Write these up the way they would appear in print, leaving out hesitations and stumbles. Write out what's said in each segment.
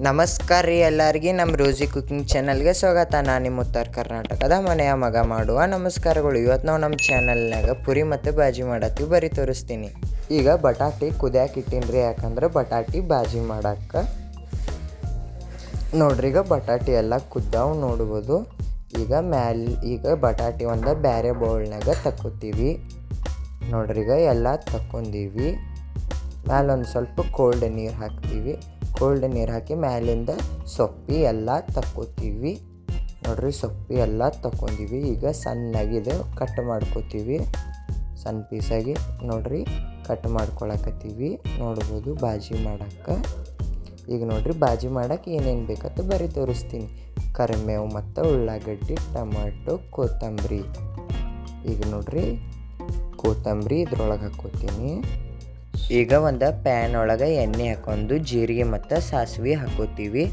ನಮಸ್ಕಾರ ರೀ ಎಲ್ಲರಿಗೆ ನಮ್ಮ ರೋಜಿ ಕುಕಿಂಗ್ ಚಾನಲ್ಗೆ ಸ್ವಾಗತ. ನಾನು ನಿಮ್ಮ ಉತ್ತರ ಕರ್ನಾಟಕದ ಮನೆಯ ಮಗ ಮಾಡುವ ನಮಸ್ಕಾರಗಳು. ಇವತ್ತು ನಾವು ನಮ್ಮ ಚಾನಲ್ನಾಗ ಪುರಿ ಮತ್ತು ಬಾಜಿ ಮಾಡತ್ತೀವಿ, ಬರೀ ತೋರಿಸ್ತೀನಿ. ಈಗ ಬಟಾಟಿ ಕುದಿಯಾಕೆ ಇಟ್ಟೀನಿ ರೀ, ಯಾಕಂದ್ರೆ ಬಟಾಟಿ ಬಾಜಿ ಮಾಡಕ್ಕೆ. ನೋಡ್ರಿ, ಈಗ ಬಟಾಟಿ ಎಲ್ಲ ಕುದ್ದಾವು ನೋಡ್ಬೋದು. ಈಗ ಬಟಾಟಿ ಒಂದು ಬೇರೆ ಬೌಲ್ನಾಗ ತಕ್ಕೋತೀವಿ. ನೋಡ್ರಿ, ಈಗ ಎಲ್ಲ ತಕ್ಕೊಂಡೀವಿ. ಮ್ಯಾಲೊಂದು ಸ್ವಲ್ಪ ಕೋಲ್ಡ್ ನೀರು ಹಾಕ್ತೀವಿ. ಕೋಲ್ಡ್ ನೀರು ಹಾಕಿ ಮ್ಯಾಲಿಂದ ಸೊಪ್ಪಿ ಎಲ್ಲ ತಕ್ಕೋತೀವಿ. ನೋಡ್ರಿ, ಸೊಪ್ಪಿ ಎಲ್ಲ ತಕ್ಕೊಂಡೀವಿ. ಈಗ ಸಣ್ಣಗಿದೆ ಕಟ್ ಮಾಡ್ಕೋತೀವಿ, ಸಣ್ಣ ಪೀಸಾಗಿ. ನೋಡ್ರಿ, ಕಟ್ ಮಾಡ್ಕೊಳಕತ್ತೀವಿ. ನೋಡ್ಬೋದು ಬಾಜಿ ಮಾಡಕ್ಕೆ. ಈಗ ನೋಡ್ರಿ, ಬಾಜಿ ಮಾಡಕ್ಕೆ ಏನೇನು ಬೇಕಂತ ಬರೀ ತೋರಿಸ್ತೀನಿ. ಕರಿಬೇವು ಮತ್ತು ಉಳ್ಳಾಗಡ್ಡಿ, ಟೊಮೆಟೊ, ಕೊತ್ತಂಬರಿ. ಈಗ ನೋಡ್ರಿ, ಕೊತ್ತಂಬರಿ ಇದ್ರೊಳಗೆ ಹಾಕ್ಕೋತೀನಿ. ಈಗ ಒಂದು ಪ್ಯಾನ್ ಒಳಗೆ ಎಣ್ಣೆ ಹಾಕೊಂಡು ಜೀರಿಗೆ ಮತ್ತು ಸಾಸಿವೆ ಹಾಕೋತೀವಿ.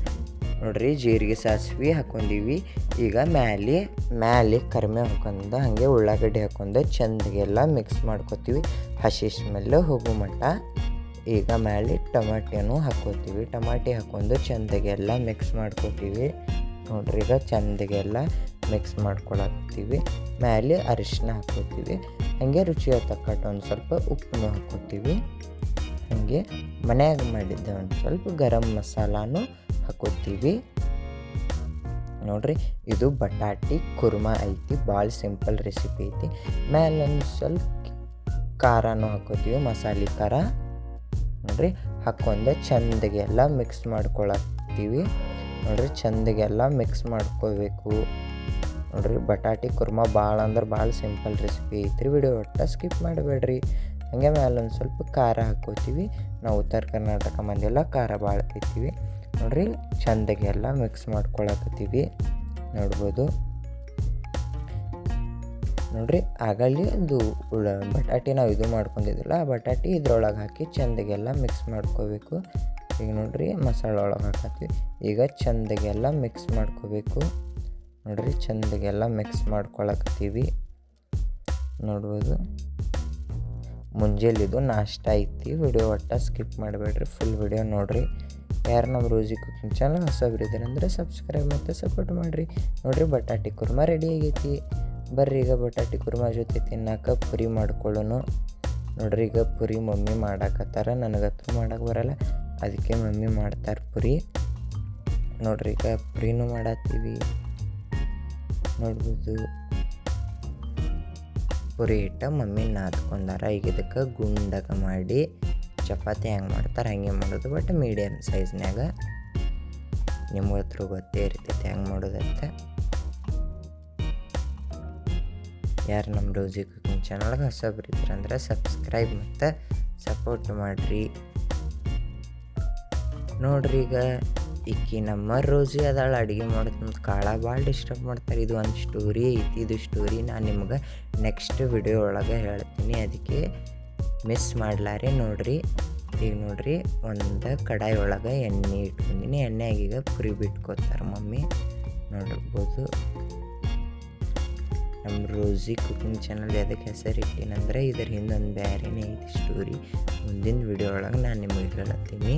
ನೋಡ್ರಿ, ಜೀರಿಗೆ ಸಾಸಿವೆ ಹಾಕೊಂಡೀವಿ. ಈಗ ಮ್ಯಾಲೆ ಕರಿಬೇವು ಹಾಕೊಂಡು ಹಾಗೆ ಉಳ್ಳಾಗಡ್ಡಿ ಹಾಕೊಂಡು ಚೆಂದಗೆಲ್ಲ ಮಿಕ್ಸ್ ಮಾಡ್ಕೋತೀವಿ, ಹಸಿ ಸ್ಮೆಲ್ಲು ಹೋಗೋ ಮಟ್ಟ. ಈಗ ಮ್ಯಾಲೆ ಟೊಮೆಟೊನೂ ಹಾಕೋತೀವಿ. ಟೊಮೆಟೊ ಹಾಕೊಂಡು ಚೆಂದಗೆಲ್ಲ ಮಿಕ್ಸ್ ಮಾಡ್ಕೋತೀವಿ. ನೋಡ್ರಿ, ಈಗ ಚೆಂದಗೆಲ್ಲ ಮಿಕ್ಸ್ ಮಾಡ್ಕೊಳತ್ತೀವಿ. ಮ್ಯಾಲೆ ಅರಿಶಿನ ಹಾಕೋತೀವಿ. ಹಾಗೆ ರುಚಿಯ ತಕ್ಕಟ್ಟು ಒಂದು ಸ್ವಲ್ಪ ಉಪ್ಪನ್ನು ಹಾಕೋತೀವಿ. ಹಾಗೆ ಮನ್ಯಾಗ ಮಾಡಿದ್ದ ಒಂದು ಸ್ವಲ್ಪ ಗರಂ ಮಸಾಲಾನು ಹಾಕೋತೀವಿ. ನೋಡ್ರಿ, ಇದು ಬಟಾಟಿ ಕುರ್ಮಾ ಐತಿ, ಭಾಳ ಸಿಂಪಲ್ ರೆಸಿಪಿ ಐತಿ. ಮ್ಯಾಲೆ ಒಂದು ಸ್ವಲ್ಪ ಖಾರನೂ ಹಾಕೋತೀವಿ, ಮಸಾಲೆ ಖಾರ. ನೋಡ್ರಿ, ಹಾಕೊಂಡು ಚೆಂದಗೆಲ್ಲ ಮಿಕ್ಸ್ ಮಾಡ್ಕೊಳತ್ತೀವಿ. ನೋಡ್ರಿ, ಚೆಂದಗೆಲ್ಲ ಮಿಕ್ಸ್ ಮಾಡ್ಕೋಬೇಕು. ನೋಡ್ರಿ, ಬಟಾಟಿ ಕುರ್ಮಾ ಭಾಳ ಅಂದ್ರೆ ಭಾಳ ಸಿಂಪಲ್ ರೆಸಿಪಿ ಐತ್ರಿ. ವಿಡಿಯೋ ಒಟ್ಟು ಸ್ಕಿಪ್ ಮಾಡಬೇಡ್ರಿ. ಹಾಗೆ ಮೇಲೊಂದು ಸ್ವಲ್ಪ ಖಾರ ಹಾಕೋತೀವಿ. ನಾವು ಉತ್ತರ ಕರ್ನಾಟಕ ಮಂದಿಯೆಲ್ಲ ಖಾರ ಭಾಳ ತಿಂತೀವಿ. ನೋಡ್ರಿ, ಚೆಂದಗೆಲ್ಲ ಮಿಕ್ಸ್ ಮಾಡ್ಕೊಳಕತ್ತೀವಿ. ನೋಡ್ಬೋದು. ನೋಡ್ರಿ, ಆಗಲಿ ಅದು ಬಟಾಟಿ ನಾವು ಇದು ಮಾಡ್ಕೊಂಡಿದ್ದಿಲ್ಲ, ಆ ಬಟಾಟಿ ಇದ್ರೊಳಗೆ ಹಾಕಿ ಚೆಂದಗೆಲ್ಲ ಮಿಕ್ಸ್ ಮಾಡ್ಕೋಬೇಕು. ಈಗ ನೋಡ್ರಿ, ಮಸಾಲೆ ಒಳಗೆ ಹಾಕತ್ತೀವಿ. ಈಗ ಚೆಂದಗೆಲ್ಲ ಮಿಕ್ಸ್ ಮಾಡ್ಕೋಬೇಕು. ನೋಡ್ರಿ, ಚೆಂದಗೆಲ್ಲ ಮಿಕ್ಸ್ ಮಾಡ್ಕೊಳಕತ್ತೀವಿ. ನೋಡ್ಬೋದು. ಮುಂಜಾನೆದು ನಾಷ್ಟ ಐತಿ. ವಿಡಿಯೋ ಒಟ್ಟು ಸ್ಕಿಪ್ ಮಾಡಬೇಡ್ರಿ, ಫುಲ್ ವಿಡಿಯೋ ನೋಡ್ರಿ. ಯಾರು ನಮ್ಮ ರೋಜಿ ಕುಕಿಂಗ್ ಚಾನಲ್ ಹೊಸಬ್ರಿದ್ದಾರೆ ಅಂದರೆ ಸಬ್ಸ್ಕ್ರೈಬ್ ಮತ್ತು ಸಪೋರ್ಟ್ ಮಾಡಿರಿ. ನೋಡ್ರಿ, ಬಟಾಟಿ ಕುರ್ಮಾ ರೆಡಿ ಆಗೈತಿ. ಬರ್ರಿ, ಈಗ ಬಟಾಟಿ ಕುರ್ಮಾ ಜೊತೆ ತಿನ್ನಕ್ಕೆ ಪುರಿ ಮಾಡ್ಕೊಳ್ಳೋನು. ನೋಡ್ರಿ, ಈಗ ಪುರಿ ಮಮ್ಮಿ ಮಾಡಾಕತ್ತಾರ. ನನಗಂತೂ ಮಾಡಕ್ಕೆ ಬರಲ್ಲ, ಅದಕ್ಕೆ ಮಮ್ಮಿ ಮಾಡ್ತಾರೆ ಪುರಿ. ನೋಡ್ರಿ, ಈಗ ಪುರಿನೂ ಮಾಡತ್ತೀವಿ. ನೋಡ್ಬೋದು, ಪುರಿ ಹಿಟ್ಟ ಮಮ್ಮಿ ನಾದ್ಕೊಂಡಾರ. ಈಗ ಇದಕ್ಕೆ ಗುಂಡಗೆ ಮಾಡಿ ಚಪಾತಿ ಹೆಂಗೆ ಮಾಡ್ತಾರೆ ಹಂಗೆ ಮಾಡೋದು, ಬಟ್ ಮೀಡಿಯಮ್ ಸೈಜ್ನಾಗ. ನಿಮ್ಗೆ ಹತ್ರ ಗೊತ್ತೇ ಇರ್ತೈತೆ ಹೆಂಗೆ ಮಾಡೋದಂತ. ಯಾರು ನಮ್ಮ ರೋಜಿ ಕುಕಿಂಗ್ ಚಾನಲ್ಗೆ ಹೊಸಬ್ರಿದ್ರೆ ಅಂದ್ರೆ ಸಬ್ಸ್ಕ್ರೈಬ್ ಮತ್ತು ಸಪೋರ್ಟ್ ಮಾಡಿರಿ. ನೋಡ್ರಿ, ಈಗ ಈಕಿ ನಮ್ಮ ರೋಜಿ ಅದಾಳ ಅಡುಗೆ ಮಾಡೋದು ಕಾಳ ಭಾಳ ಡಿಸ್ಟರ್ಬ್ ಮಾಡ್ತಾರೆ. ಇದು ಒಂದು ಸ್ಟೋರಿ ಐತಿ. ಇದು ಸ್ಟೋರಿ ನಾನು ನಿಮ್ಗೆ ನೆಕ್ಸ್ಟ್ ವಿಡಿಯೋ ಒಳಗೆ ಹೇಳ್ತೀನಿ, ಅದಕ್ಕೆ ಮಿಸ್ ಮಾಡ್ಲಾರೆ. ನೋಡ್ರಿ, ಈಗ ನೋಡ್ರಿ, ಒಂದು ಕಡಾಯಿ ಒಳಗೆ ಎಣ್ಣೆ ಇಟ್ಕೊಂಡಿನಿ. ಎಣ್ಣೆಗೀಗ ಪುರಿ ಬಿಟ್ಕೋತಾರೆ ಮಮ್ಮಿ. ನೋಡ್ಬೋದು. ನಮ್ಮ ರೋಜಿ ಕುಕಿಂಗ್ ಚಾನಲ್ ಅದಕ್ಕೆ ಹೆಸರು ಇಟ್ಟೀನಂದ್ರೆ ಇದ್ರ ಹಿಂದೊಂದು ಬೇರೆನೇ ಐತಿ ಸ್ಟೋರಿ. ಮುಂದಿನ ವಿಡಿಯೋ ಒಳಗೆ ನಾನು ನಿಮಗೆ ಹೇಳ್ತೀನಿ.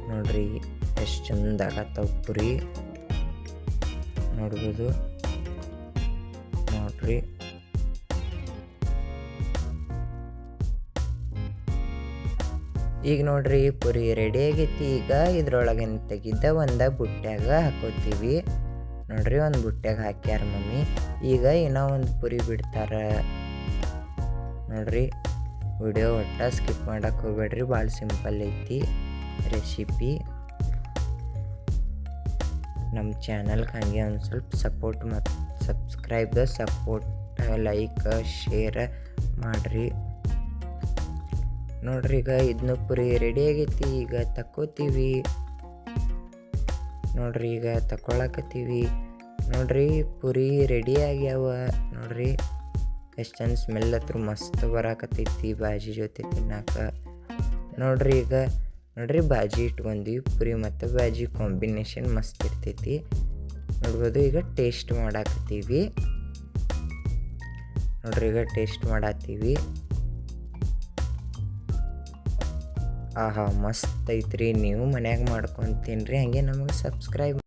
ನೋಡ್ರಿ, ಎಷ್ಟು ಚಂದಾಗತ್ತವ ಪುರಿ. ನೋಡ್ಬೋದು. ನೋಡ್ರಿ, ಈಗ ನೋಡ್ರಿ, ಪುರಿ ರೆಡಿ ಆಗೈತಿ. ಈಗ ಇದ್ರೊಳಗೆ ತೆಗಿದ್ದ ಒಂದು ಬುಟ್ಟ್ಯಾಗ ಹಾಕೋತೀವಿ. ನೋಡ್ರಿ, ಒಂದು ಬುಟ್ಟ್ಯಾಗ ಹಾಕ್ಯಾರ ಮಮ್ಮಿ. ಈಗ ಇನ್ನೂ ಒಂದು ಪುರಿ ಬಿಡ್ತಾರೆ. ನೋಡ್ರಿ, ವಿಡಿಯೋ ಒಟ್ಟು ಸ್ಕಿಪ್ ಮಾಡಕ್ಕೆ ಹೋಗ್ಬೇಡ್ರಿ, ಭಾಳ ಸಿಂಪಲ್ ಐತಿ ರೆಸಿಪಿ. ನಮ್ಮ ಚಾನಲ್ಗೆ ಹಾಗೆ ಒಂದು ಸ್ವಲ್ಪ ಸಪೋರ್ಟ್ ಮತ್ತು ಸಪೋರ್ಟ್ ಲೈಕ್ ಶೇರ್ ಮಾಡಿರಿ. ನೋಡ್ರಿ, ಈಗ ಇದನ್ನ ಪುರಿ ರೆಡಿ ಆಗೈತಿ. ಈಗ ತಕ್ಕೋತೀವಿ. ನೋಡ್ರಿ, ಈಗ ತಗೊಳಕತ್ತೀವಿ. ನೋಡ್ರಿ, ಪುರಿ ರೆಡಿ ಆಗ್ಯಾವ. ನೋಡ್ರಿ, ಎಷ್ಟು ಚಂದ ಸ್ಮೆಲ್ ಹತ್ರ ಮಸ್ತ್ ಬರಾಕತ್ತೈತಿ ಬಾಜಿ ಜೊತೆ ತಿನ್ನಕ್ಕೆ. ನೋಡ್ರಿ, ಈಗ ನೋಡ್ರಿ, ಬಾಜಿ ಇಟ್ಕೊಂಡ್ವಿ. ಪುರಿ ಮತ್ತು ಬಾಜಿ ಕಾಂಬಿನೇಷನ್ ಮಸ್ತ್ ಇರ್ತೈತಿ. ನೋಡ್ಬೋದು. ಈಗ ಟೇಸ್ಟ್ ಮಾಡಾಕತ್ತೀವಿ. ನೋಡ್ರಿ, ಈಗ ಟೇಸ್ಟ್ ಮಾಡತ್ತೀವಿ. ಆಹಾ ಮಸ್ತ್ ಐತ್ರಿ. ನೀವು ಮನ್ಯಾಗ ಮಾಡ್ಕೊಂಡು ತಿನ್ನಿರಿ, ಹಾಗೆ ನಮಗೆ ಸಬ್ಸ್ಕ್ರೈಬ್